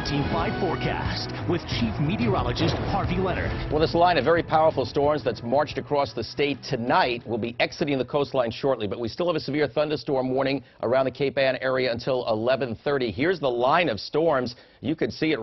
17.5 forecast with Chief Meteorologist Harvey Leonard. Well, this line of very powerful storms that's marched across the state tonight will be exiting the coastline shortly, but we still have a severe thunderstorm warning around the Cape Ann area until 11:30. Here's the line of storms. You can see it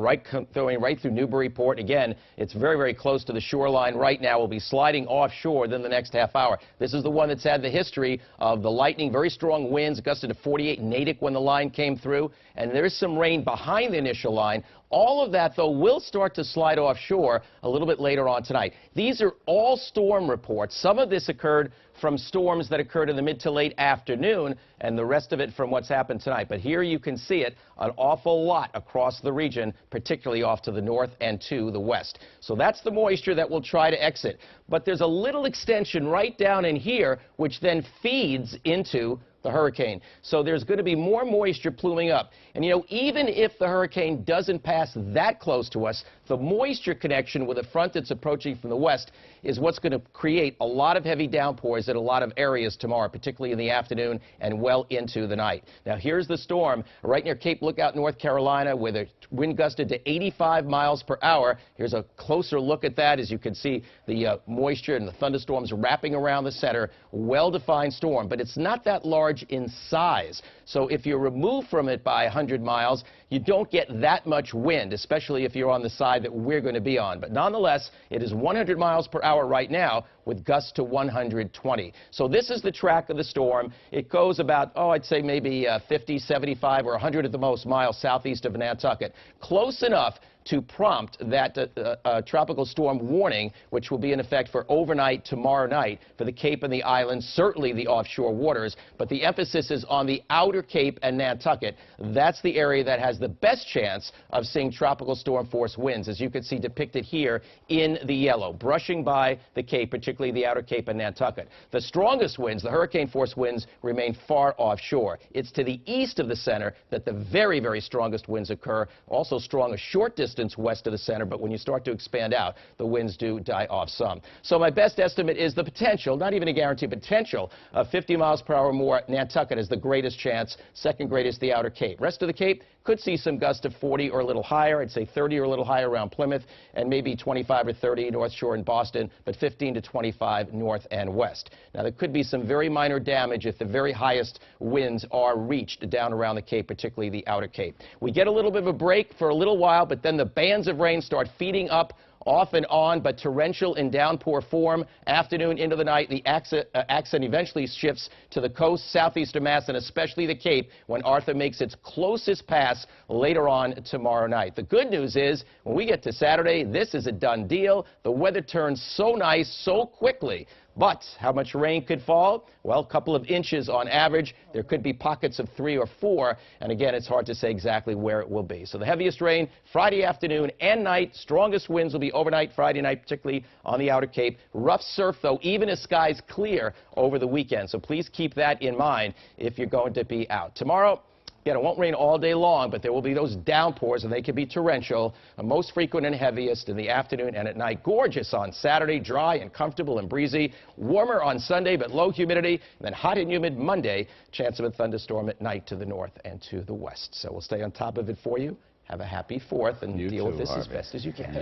going right through Newburyport. Again, it's very, very close to the shoreline right now. We'll be sliding offshore within the next half hour. This is the one that's had the history of the lightning, very strong winds, gusted to 48 in Natick when the line came through, and there's some rain behind the initial line. All of that, though, will start to slide offshore a little bit later on tonight. These are all storm reports. Some of this occurred from storms that occurred in the mid to late afternoon, and the rest of it from what's happened tonight. But here you can see it an awful lot across the region, particularly off to the north and to the west. So that's the moisture that will try to exit. But there's a little extension right down in here, which then feeds into the hurricane. So there's going to be more moisture pluming up. And, you know, even if the hurricane doesn't pass that close to us, the moisture connection with a front that's approaching from the west is what's going to create a lot of heavy downpours in a lot of areas tomorrow, particularly in the afternoon and well into the night. Now, here's the storm right near Cape Lookout, North Carolina, where the wind gusted to 85 miles per hour. Here's a closer look at that. As you can see, the moisture and the thunderstorms wrapping around the center. Well-defined storm, but it's not that large in size. So if you're removed from it by 100 miles, you don't get that much wind, especially if you're on the side that we're going to be on. But nonetheless, it is 100 miles per hour right now with gusts to 120. So this is the track of the storm. It goes about, I'd say maybe 50, 75, or 100 at the most miles southeast of Nantucket. Close enough to prompt that tropical storm warning, which will be in effect for overnight tomorrow night for the Cape and the islands, certainly the offshore waters. But the emphasis is on the outer Cape and Nantucket. That's the area that has the best chance of seeing tropical storm force winds, as you can see depicted here in the yellow, brushing by the Cape, particularly the outer Cape and Nantucket. The strongest winds, the hurricane force winds, remain far offshore. It's to the east of the center that the very, very strongest winds occur, also strong a short distance west of the center, but when you start to expand out, the winds do die off some. So my best estimate is the potential, not even a guarantee, potential of 50 miles per hour more. Nantucket is the greatest chance, second greatest the outer Cape. Rest of the Cape could see some gusts of 40 or a little higher. I'd say 30 or a little higher around Plymouth, and maybe 25 or 30 North Shore and Boston, but 15 to 25 north and west. Now, there could be some very minor damage if the very highest winds are reached down around the Cape, particularly the outer Cape. We get a little bit of a break for a little while, but then the bands of rain start feeding up off and on, but torrential in downpour form. Afternoon into the night, the accent eventually shifts to the coast, southeast of Mass, and especially the Cape when Arthur makes its closest pass later on tomorrow night. The good news is, when we get to Saturday, this is a done deal. The weather turns so nice so quickly. But how much rain could fall? Well, a couple of inches on average. There could be pockets of 3 or 4, and again, it's hard to say exactly where it will be. So the heaviest rain Friday afternoon and night. Strongest winds will be overnight Friday night, particularly on the outer Cape. Rough surf, though, even as skies clear over the weekend. So please keep that in mind if you're going to be out. Tomorrow, again, it won't rain all day long, but there will be those downpours, and they can be torrential, most frequent and heaviest in the afternoon and at night. Gorgeous on Saturday, dry and comfortable and breezy. Warmer on Sunday, but low humidity. And then hot and humid Monday. Chance of a thunderstorm at night to the north and to the west. So we'll stay on top of it for you. Have a happy 4th and deal with this as best as you can.